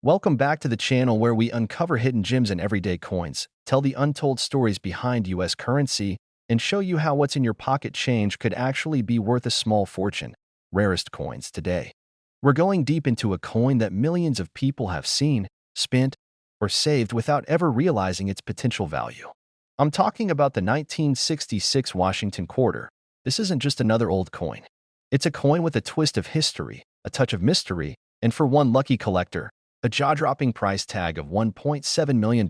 Welcome back to the channel where we uncover hidden gems in everyday coins, tell the untold stories behind US currency, and show you how what's in your pocket change could actually be worth a small fortune. Rarest coins today. We're going deep into a coin that millions of people have seen, spent, or saved without ever realizing its potential value. I'm talking about the 1966 Washington quarter. This isn't just another old coin. It's a coin with a twist of history, a touch of mystery, and for one lucky collector, a jaw-dropping price tag of $1.7 million.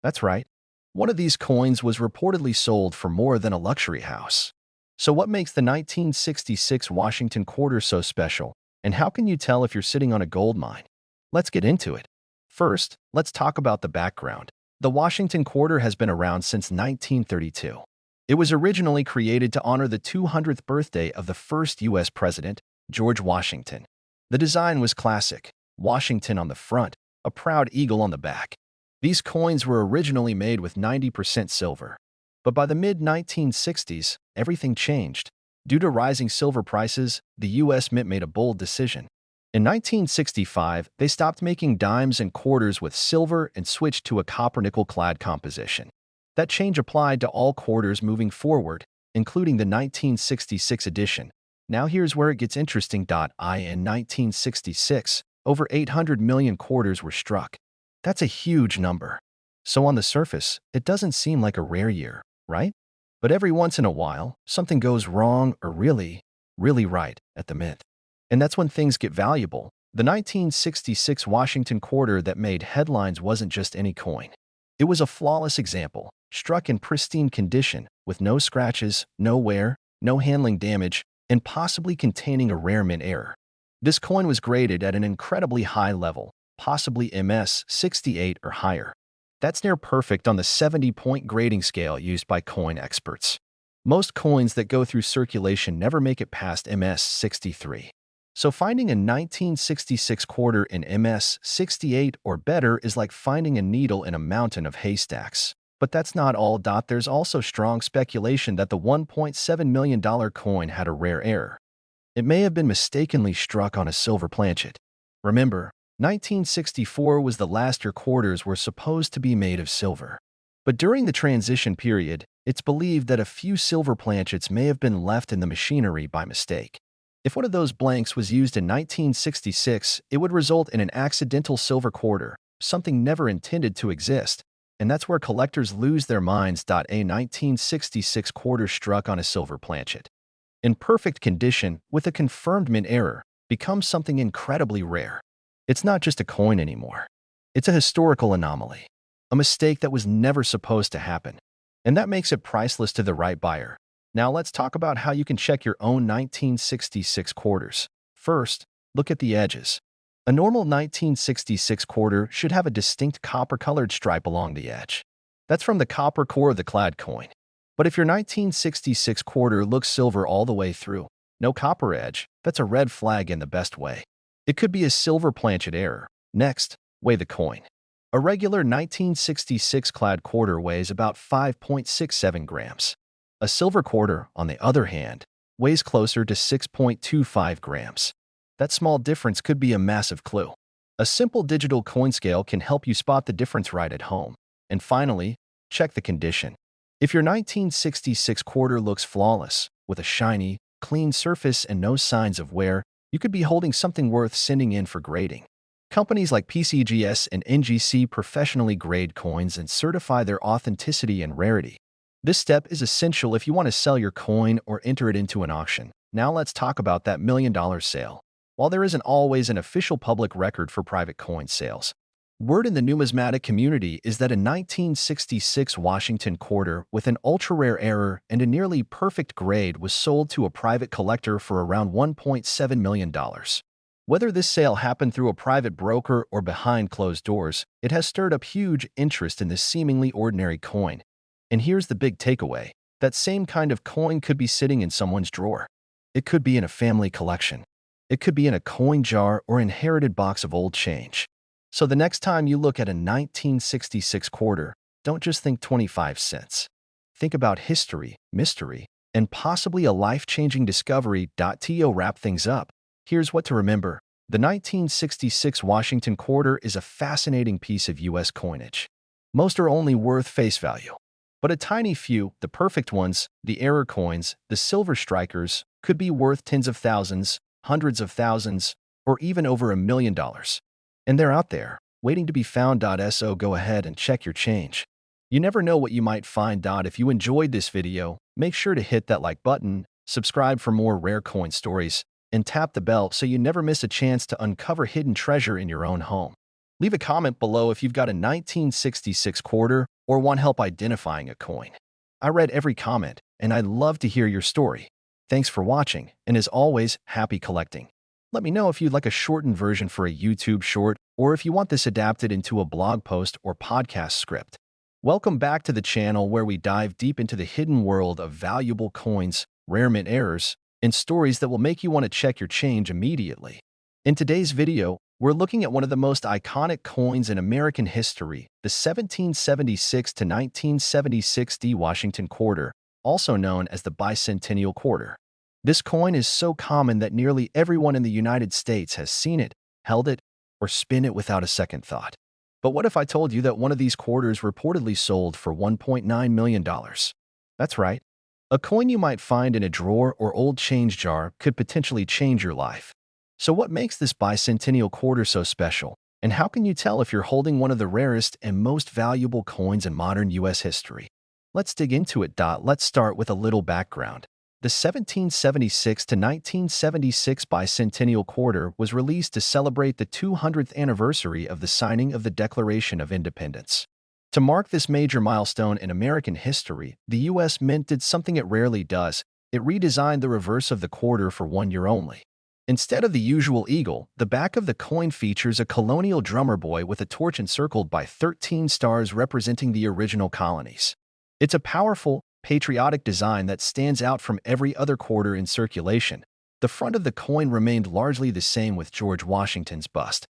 That's right. One of these coins was reportedly sold for more than a luxury house. So what makes the 1966 Washington quarter so special, and how can you tell if you're sitting on a gold mine? Let's get into it. First, let's talk about the background. The Washington quarter has been around since 1932. It was originally created to honor the 200th birthday of the first U.S. president, George Washington. The design was classic. Washington on the front, a proud eagle on the back. These coins were originally made with 90% silver. But by the mid-1960s, everything changed. Due to rising silver prices, the U.S. Mint made a bold decision. In 1965, they stopped making dimes and quarters with silver and switched to a copper-nickel-clad composition. That change applied to all quarters moving forward, including the 1966 edition. Now here's where it gets interesting. In 1966, over 800 million quarters were struck. That's a huge number. So on the surface, it doesn't seem like a rare year, right? But every once in a while, something goes wrong or really right at the mint. And that's when things get valuable. The 1966 Washington quarter that made headlines wasn't just any coin. It was a flawless example, struck in pristine condition, with no scratches, no wear, no handling damage, and possibly containing a rare mint error. This coin was graded at an incredibly high level, possibly MS 68 or higher. That's near perfect on the 70-point grading scale used by coin experts. Most coins that go through circulation never make it past MS 63. So finding a 1966 quarter in MS 68 or better is like finding a needle in a mountain of haystacks. But that's not all. There's also strong speculation that the $1.7 million coin had a rare error. It may have been mistakenly struck on a silver planchet. Remember, 1964 was the last year quarters were supposed to be made of silver. But during the transition period, it's believed that a few silver planchets may have been left in the machinery by mistake. If one of those blanks was used in 1966, it would result in an accidental silver quarter, something never intended to exist. And that's where collectors lose their minds. A 1966 quarter struck on a silver planchet, in perfect condition, with a confirmed mint error, becomes something incredibly rare. It's not just a coin anymore. It's a historical anomaly, a mistake that was never supposed to happen. And that makes it priceless to the right buyer. Now let's talk about how you can check your own 1966 quarters. First, look at the edges. A normal 1966 quarter should have a distinct copper-colored stripe along the edge. That's from the copper core of the clad coin. But if your 1966 quarter looks silver all the way through, no copper edge, that's a red flag in the best way. It could be a silver planchet error. Next, weigh the coin. A regular 1966 clad quarter weighs about 5.67 grams. A silver quarter, on the other hand, weighs closer to 6.25 grams. That small difference could be a massive clue. A simple digital coin scale can help you spot the difference right at home. And finally, check the condition. If your 1966 quarter looks flawless, with a shiny, clean surface and no signs of wear, you could be holding something worth sending in for grading. Companies like PCGS and NGC professionally grade coins and certify their authenticity and rarity. This step is essential if you want to sell your coin or enter it into an auction. Now let's talk about that $1 million sale. While there isn't always an official public record for private coin sales, word in the numismatic community is that a 1966 Washington quarter with an ultra-rare error and a nearly perfect grade was sold to a private collector for around $1.7 million. Whether this sale happened through a private broker or behind closed doors, it has stirred up huge interest in this seemingly ordinary coin. And here's the big takeaway. That same kind of coin could be sitting in someone's drawer. It could be in a family collection. It could be in a coin jar or inherited box of old change. So the next time you look at a 1966 quarter, don't just think 25 cents. Think about history, mystery, and possibly a life-changing discovery. To wrap things up, here's what to remember. The 1966 Washington quarter is a fascinating piece of U.S. coinage. Most are only worth face value. But a tiny few, the perfect ones, the error coins, the silver strikers, could be worth tens of thousands, hundreds of thousands, or even over $1 million. And they're out there, waiting to be found. So go ahead and check your change. You never know what you might find. If you enjoyed this video, make sure to hit that like button, subscribe for more rare coin stories, and tap the bell so you never miss a chance to uncover hidden treasure in your own home. Leave a comment below if you've got a 1966 quarter or want help identifying a coin. I read every comment, and I'd love to hear your story. Thanks for watching, and as always, happy collecting. Let me know if you'd like a shortened version for a YouTube short, or if you want this adapted into a blog post or podcast script. Welcome back to the channel where we dive deep into the hidden world of valuable coins, rare mint errors, and stories that will make you want to check your change immediately. In today's video, we're looking at one of the most iconic coins in American history, the 1776 to 1976 Washington quarter, also known as the bicentennial quarter. This coin is so common that nearly everyone in the United States has seen it, held it, or spin it without a second thought. But what if I told you that one of these quarters reportedly sold for $1.9 million? That's right. A coin you might find in a drawer or old change jar could potentially change your life. So what makes this bicentennial quarter so special? And how can you tell if you're holding one of the rarest and most valuable coins in modern U.S. history? Let's dig into it. Let's start with a little background. The 1776 to 1976 bicentennial quarter was released to celebrate the 200th anniversary of the signing of the Declaration of Independence. To mark this major milestone in American history, the U.S. Mint did something it rarely does. It redesigned the reverse of the quarter for 1 year only. Instead of the usual eagle, the back of the coin features a colonial drummer boy with a torch encircled by 13 stars representing the original colonies. It's a powerful, patriotic design that stands out from every other quarter in circulation. The front of the coin remained largely the same with George Washington's bust,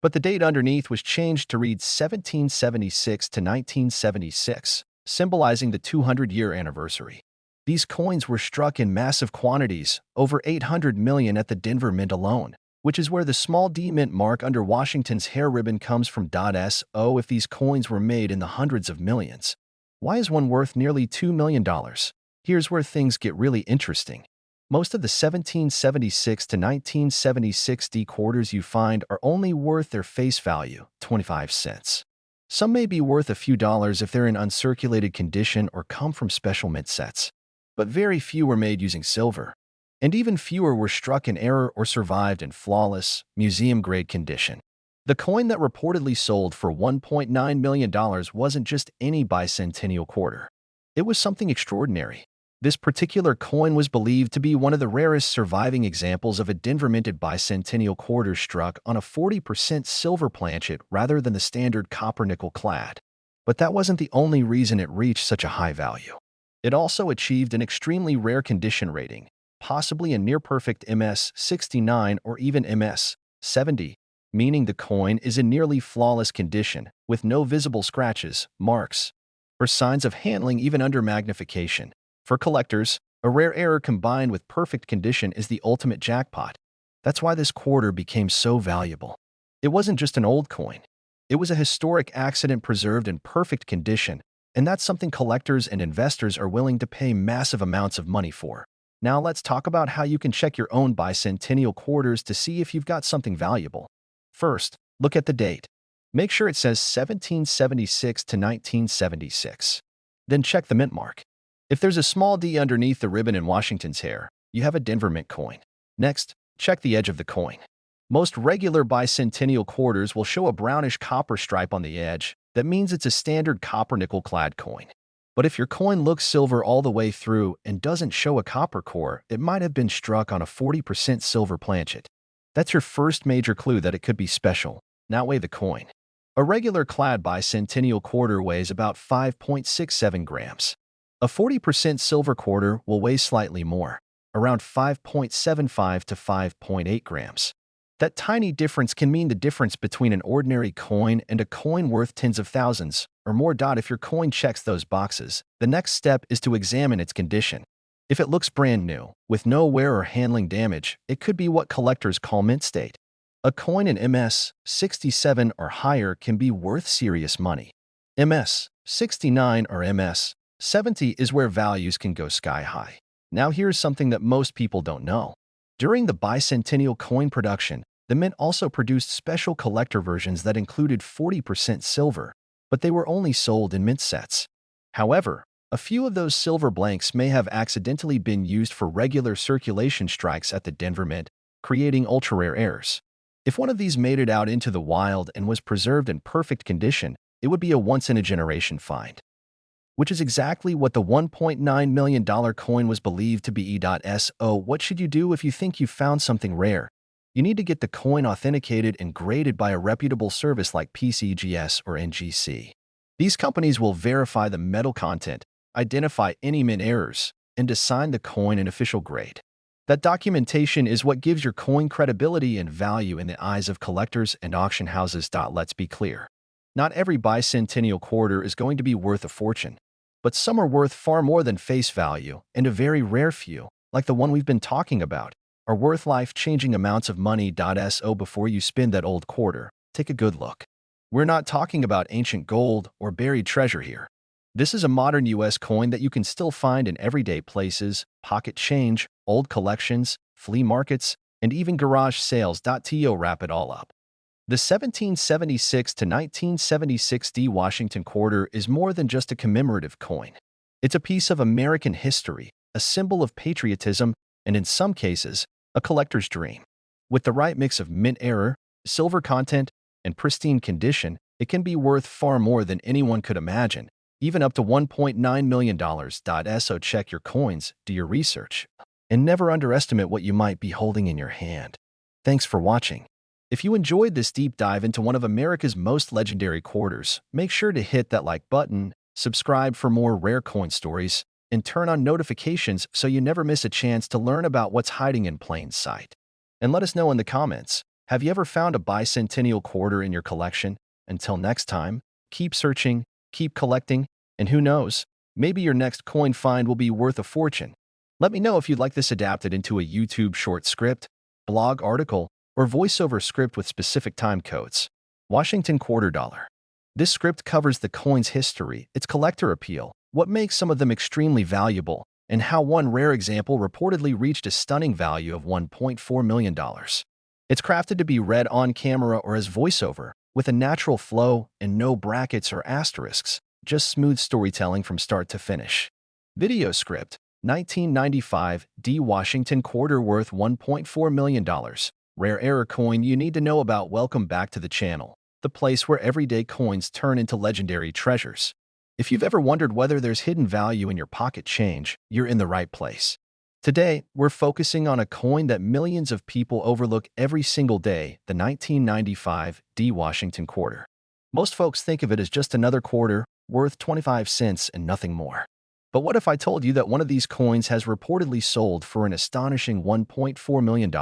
but the date underneath was changed to read 1776 to 1976, symbolizing the 200-year anniversary. These coins were struck in massive quantities, over 800 million at the Denver Mint alone, which is where the small D mint mark under Washington's hair ribbon comes from. So if these coins were made in the hundreds of millions, why is one worth nearly $2 million? Here's where things get really interesting. Most of the 1776 to 1976 D quarters you find are only worth their face value, 25 cents. Some may be worth a few dollars if they're in uncirculated condition or come from special mint sets. But very few were made using silver. And even fewer were struck in error or survived in flawless, museum-grade condition. The coin that reportedly sold for $1.9 million wasn't just any bicentennial quarter. It was something extraordinary. This particular coin was believed to be one of the rarest surviving examples of a Denver-minted bicentennial quarter struck on a 40% silver planchet rather than the standard copper-nickel clad. But that wasn't the only reason it reached such a high value. It also achieved an extremely rare condition rating, possibly a near-perfect MS-69 or even MS-70, meaning the coin is in nearly flawless condition, with no visible scratches, marks, or signs of handling even under magnification. For collectors, a rare error combined with perfect condition is the ultimate jackpot. That's why this quarter became so valuable. It wasn't just an old coin. It was a historic accident preserved in perfect condition, and that's something collectors and investors are willing to pay massive amounts of money for. Now let's talk about how you can check your own bicentennial quarters to see if you've got something valuable. First, look at the date. Make sure it says 1776 to 1976. Then check the mint mark. If there's a small D underneath the ribbon in Washington's hair, you have a Denver Mint coin. Next, check the edge of the coin. Most regular bicentennial quarters will show a brownish copper stripe on the edge. That means it's a standard copper-nickel clad coin. But if your coin looks silver all the way through and doesn't show a copper core, it might have been struck on a 40% silver planchet. That's your first major clue that it could be special. Now weigh the coin. A regular clad bicentennial quarter weighs about 5.67 grams. A 40% silver quarter will weigh slightly more, around 5.75 to 5.8 grams. That tiny difference can mean the difference between an ordinary coin and a coin worth tens of thousands or more. If your coin checks those boxes, the next step is to examine its condition. If it looks brand new, with no wear or handling damage, it could be what collectors call mint state. A coin in MS 67 or higher can be worth serious money. MS 69 or MS 70 is where values can go sky high. Now here's something that most people don't know. During the bicentennial coin production, the mint also produced special collector versions that included 40% silver, but they were only sold in mint sets. However, a few of those silver blanks may have accidentally been used for regular circulation strikes at the Denver Mint, creating ultra-rare errors. If one of these made it out into the wild and was preserved in perfect condition, it would be a once-in-a-generation find. Which is exactly what the $1.9 million coin was believed to be. So, what should you do if you think you found something rare? You need to get the coin authenticated and graded by a reputable service like PCGS or NGC. These companies will verify the metal content, identify any mint errors, and assign the coin an official grade. That documentation is what gives your coin credibility and value in the eyes of collectors and auction houses. Let's be clear. Not every bicentennial quarter is going to be worth a fortune, but some are worth far more than face value, and a very rare few, like the one we've been talking about, are worth life-changing amounts of money. So before you spend that old quarter, take a good look. We're not talking about ancient gold or buried treasure here. This is a modern US coin that you can still find in everyday places, pocket change, old collections, flea markets, and even garage sales. To wrap it all up. The 1776 to 1976 D Washington quarter is more than just a commemorative coin. It's a piece of American history, a symbol of patriotism, and in some cases, a collector's dream. With the right mix of mint error, silver content, and pristine condition, it can be worth far more than anyone could imagine, even up to $1.9 million. So check your coins, do your research, and never underestimate what you might be holding in your hand. Thanks for watching. If you enjoyed this deep dive into one of America's most legendary quarters, make sure to hit that like button, subscribe for more rare coin stories, and turn on notifications so you never miss a chance to learn about what's hiding in plain sight. And let us know in the comments, have you ever found a bicentennial quarter in your collection? Until next time, keep searching, keep collecting, and who knows, maybe your next coin find will be worth a fortune. Let me know if you'd like this adapted into a YouTube short script, blog article, or voiceover script with specific time codes. Washington Quarter Dollar. This script covers the coin's history, its collector appeal, what makes some of them extremely valuable, and how one rare example reportedly reached a stunning value of $1.4 million. It's crafted to be read on camera or as voiceover, with a natural flow and no brackets or asterisks, just smooth storytelling from start to finish. Video script, 1995 D Washington quarter worth $1.4 million. Rare error coin you need to know about. Welcome back to the channel, the place where everyday coins turn into legendary treasures. If you've ever wondered whether there's hidden value in your pocket change, you're in the right place. Today, we're focusing on a coin that millions of people overlook every single day, the 1995 D Washington quarter. Most folks think of it as just another quarter, worth 25 cents and nothing more. But what if I told you that one of these coins has reportedly sold for an astonishing $1.4 million?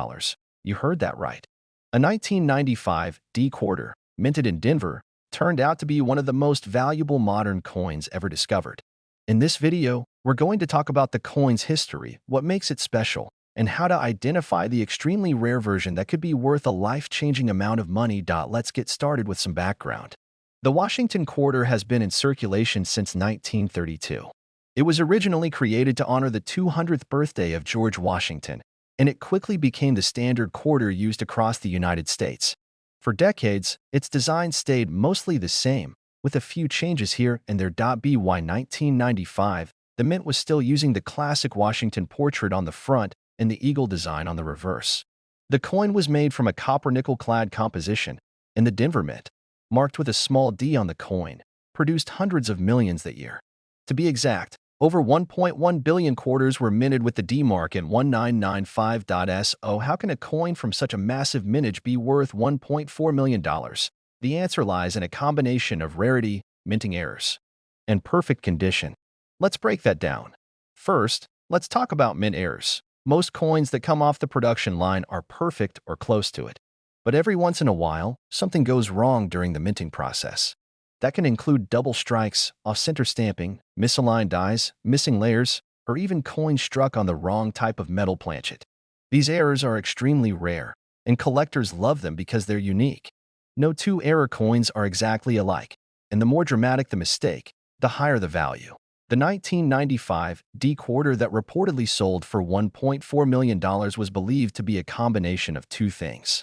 You heard that right. A 1995 D quarter, minted in Denver, turned out to be one of the most valuable modern coins ever discovered. In this video, we're going to talk about the coin's history, what makes it special, and how to identify the extremely rare version that could be worth a life-changing amount of money. Let's get started with some background. The Washington quarter has been in circulation since 1932. It was originally created to honor the 200th birthday of George Washington, and it quickly became the standard quarter used across the United States. For decades, its design stayed mostly the same, with a few changes here and there. By 1995, the mint was still using the classic Washington portrait on the front and the eagle design on the reverse. The coin was made from a copper nickel-clad composition, and the Denver Mint, marked with a small d on the coin, produced hundreds of millions that year. To be exact, over 1.1 billion quarters were minted with the D mark in 1995. So how can a coin from such a massive mintage be worth $1.4 million? The answer lies in a combination of rarity, minting errors, and perfect condition. Let's break that down. First, let's talk about mint errors. Most coins that come off the production line are perfect or close to it. But every once in a while, something goes wrong during the minting process. That can include double strikes, off-center stamping, misaligned dies, missing layers, or even coins struck on the wrong type of metal planchet. These errors are extremely rare, and collectors love them because they're unique. No two error coins are exactly alike, and the more dramatic the mistake, the higher the value. The 1995 D quarter that reportedly sold for $1.4 million was believed to be a combination of two things: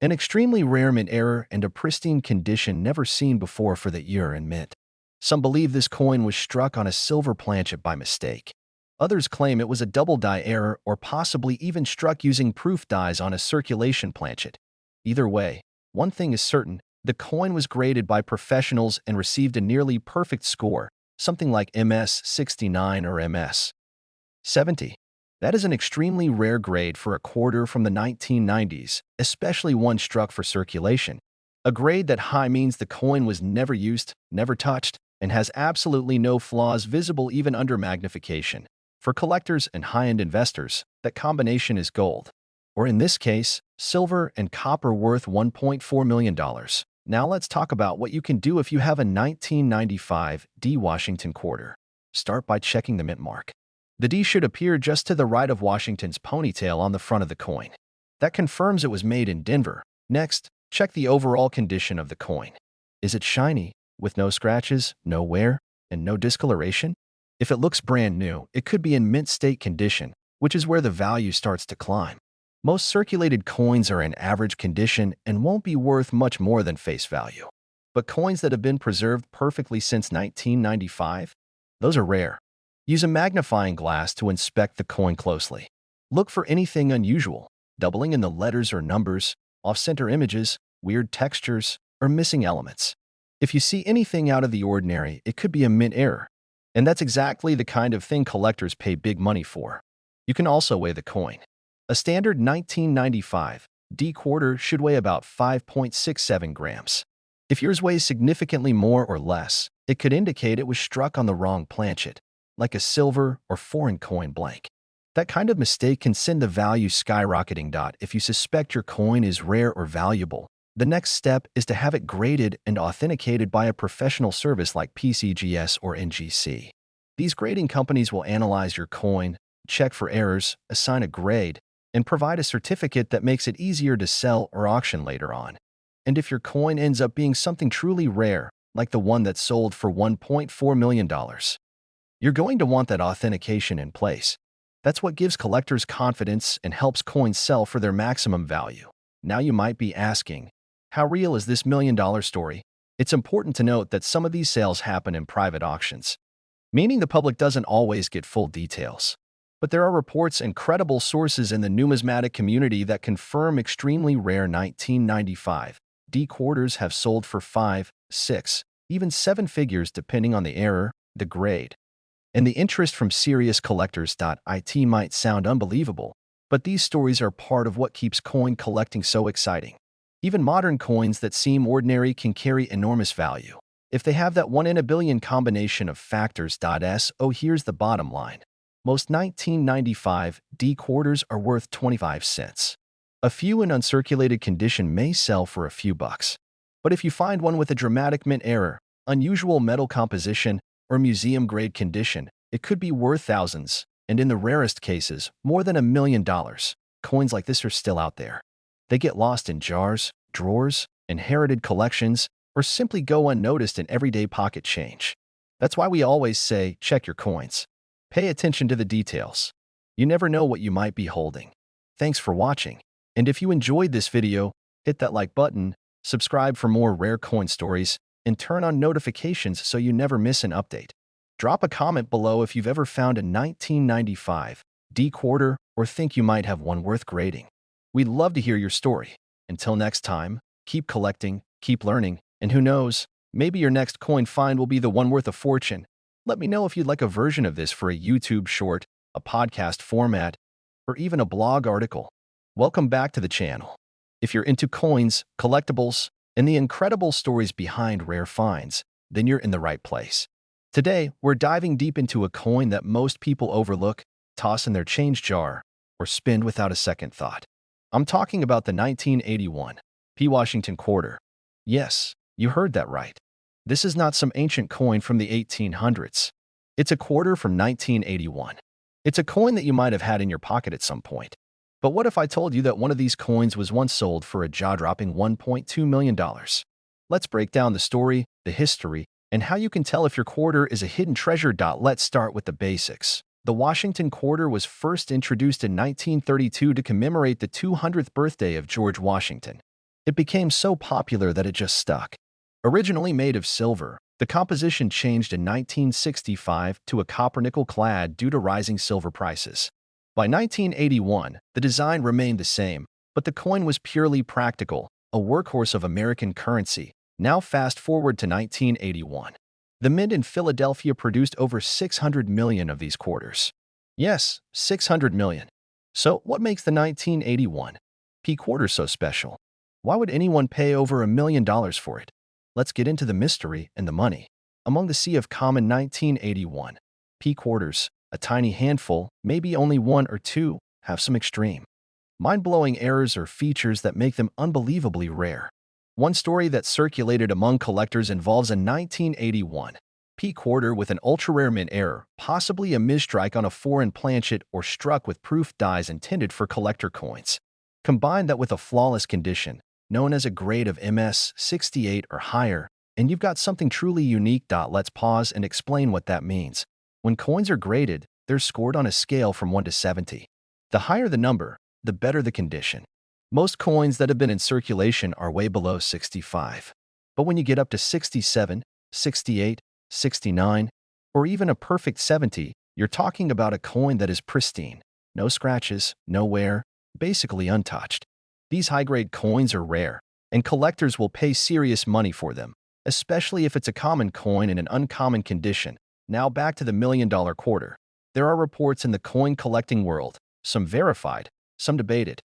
an extremely rare mint error and a pristine condition never seen before for the year and mint. Some believe this coin was struck on a silver planchet by mistake. Others claim it was a double die error or possibly even struck using proof dies on a circulation planchet. Either way, one thing is certain: the coin was graded by professionals and received a nearly perfect score, something like MS-69 or MS-70. That is an extremely rare grade for a quarter from the 1990s, especially one struck for circulation. A grade that high means the coin was never used, never touched, and has absolutely no flaws visible even under magnification. For collectors and high-end investors, that combination is gold, or in this case, silver and copper, worth $1.4 million. Now let's talk about what you can do if you have a 1995 D Washington quarter. Start by checking the mint mark. The D should appear just to the right of Washington's ponytail on the front of the coin. That confirms it was made in Denver. Next, check the overall condition of the coin. Is it shiny, with no scratches, no wear, and no discoloration? If it looks brand new, it could be in mint state condition, which is where the value starts to climb. Most circulated coins are in average condition and won't be worth much more than face value. But coins that have been preserved perfectly since 1995, those are rare. Use a magnifying glass to inspect the coin closely. Look for anything unusual: doubling in the letters or numbers, off-center images, weird textures, or missing elements. If you see anything out of the ordinary, it could be a mint error. And that's exactly the kind of thing collectors pay big money for. You can also weigh the coin. A standard 1995 D quarter should weigh about 5.67 grams. If yours weighs significantly more or less, it could indicate it was struck on the wrong planchet, like a silver or foreign coin blank. That kind of mistake can send the value skyrocketing. If you suspect your coin is rare or valuable, the next step is to have it graded and authenticated by a professional service like PCGS or NGC. These grading companies will analyze your coin, check for errors, assign a grade, and provide a certificate that makes it easier to sell or auction later on. And if your coin ends up being something truly rare, like the one that sold for $1.4 million, you're going to want that authentication in place. That's what gives collectors confidence and helps coins sell for their maximum value. Now you might be asking, how real is this million-dollar story? It's important to note that some of these sales happen in private auctions, meaning the public doesn't always get full details. But there are reports and credible sources in the numismatic community that confirm extremely rare 1995 D quarters have sold for 5, 6, even 7 figures depending on the error, the grade, and the interest from serious collectors. It might sound unbelievable, but these stories are part of what keeps coin collecting so exciting. Even modern coins that seem ordinary can carry enormous value if they have that 1 in a billion combination of factors. So here's the bottom line. Most 1995 D quarters are worth 25 cents. A few in uncirculated condition may sell for a few bucks. But if you find one with a dramatic mint error, unusual metal composition, or museum-grade condition, it could be worth thousands, and in the rarest cases, more than $1 million. Coins like this are still out there. They get lost in jars, drawers, inherited collections, or simply go unnoticed in everyday pocket change. That's why we always say, check your coins. Pay attention to the details. You never know what you might be holding. Thanks for watching. And if you enjoyed this video, hit that like button, subscribe for more rare coin stories, and turn on notifications so you never miss an update. Drop a comment below if you've ever found a 1995 D quarter or think you might have one worth grading. We'd love to hear your story. Until next time, keep collecting, keep learning, and who knows, maybe your next coin find will be the one worth a fortune. Let me know if you'd like a version of this for a YouTube short, a podcast format, or even a blog article. Welcome back to the channel. If you're into coins, collectibles, and the incredible stories behind rare finds, then you're in the right place. Today, we're diving deep into a coin that most people overlook, toss in their change jar, or spend without a second thought. I'm talking about the 1981 P. Washington quarter. Yes, you heard that right. This is not some ancient coin from the 1800s. It's a quarter from 1981. It's a coin that you might have had in your pocket at some point. But what if I told you that one of these coins was once sold for a jaw-dropping $1.2 million? Let's break down the story, the history, and how you can tell if your quarter is a hidden treasure. Let's start with the basics. The Washington quarter was first introduced in 1932 to commemorate the 200th birthday of George Washington. It became so popular that it just stuck. Originally made of silver, the composition changed in 1965 to a copper-nickel clad due to rising silver prices. By 1981, the design remained the same, but the coin was purely practical, a workhorse of American currency. Now fast forward to 1981. The Mint in Philadelphia produced over 600 million of these quarters. Yes, 600 million. So what makes the 1981 P quarter so special? Why would anyone pay over $1 million for it? Let's get into the mystery and the money. Among the sea of common 1981 P quarters, a tiny handful, maybe only one or two, have some extreme, mind-blowing errors or features that make them unbelievably rare. One story that circulated among collectors involves a 1981 P quarter with an ultra-rare mint error, possibly a misstrike on a foreign planchet or struck with proof dies intended for collector coins. Combine that with a flawless condition, known as a grade of MS-68 or higher, and you've got something truly unique. Let's pause and explain what that means. When coins are graded, they're scored on a scale from 1 to 70. The higher the number, the better the condition. Most coins that have been in circulation are way below 65. But when you get up to 67, 68, 69, or even a perfect 70, you're talking about a coin that is pristine. No scratches, no wear, basically untouched. These high-grade coins are rare, and collectors will pay serious money for them, especially if it's a common coin in an uncommon condition. Now back to the $1 million quarter. There are reports in the coin collecting world, some verified, some debated,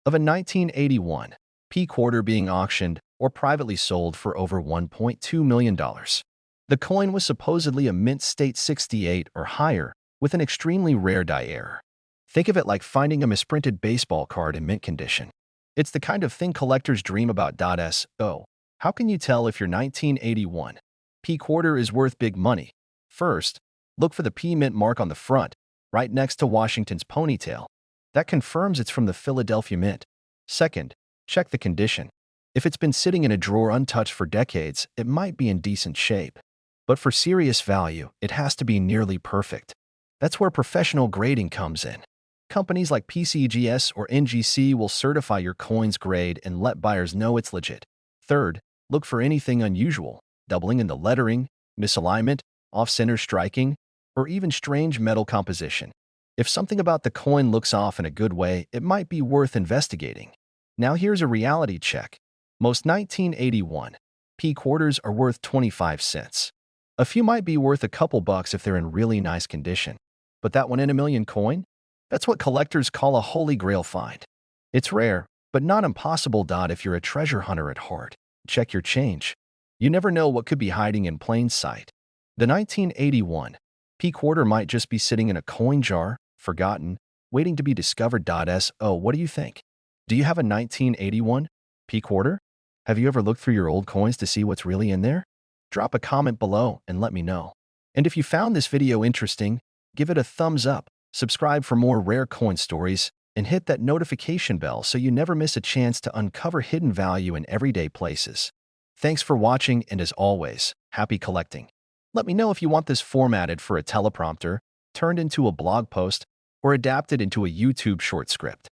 of a 1981 P quarter being auctioned or privately sold for over $1.2 million. The coin was supposedly a mint state 68 or higher, with an extremely rare die error. Think of it like finding a misprinted baseball card in mint condition. It's the kind of thing collectors dream about. So, how can you tell if your 1981 P quarter is worth big money? First, look for the P mint mark on the front, right next to Washington's ponytail. That confirms it's from the Philadelphia Mint. Second, check the condition. If it's been sitting in a drawer untouched for decades, it might be in decent shape. But for serious value, it has to be nearly perfect. That's where professional grading comes in. Companies like PCGS or NGC will certify your coin's grade and let buyers know it's legit. Third, look for anything unusual, doubling in the lettering, misalignment, off-center striking, or even strange metal composition. If something about the coin looks off in a good way, it might be worth investigating. Now here's a reality check. Most 1981 P quarters are worth 25 cents. A few might be worth a couple bucks if they're in really nice condition. But that one in a million coin? That's what collectors call a holy grail find. It's rare, but not impossible. If you're a treasure hunter at heart, check your change. You never know what could be hiding in plain sight. The 1981 P quarter might just be sitting in a coin jar, forgotten, waiting to be discovered. So, what do you think? Do you have a 1981 P quarter? Have you ever looked through your old coins to see what's really in there? Drop a comment below and let me know. And if you found this video interesting, give it a thumbs up, subscribe for more rare coin stories, and hit that notification bell so you never miss a chance to uncover hidden value in everyday places. Thanks for watching, and as always, happy collecting. Let me know if you want this formatted for a teleprompter, turned into a blog post, or adapted into a YouTube short script.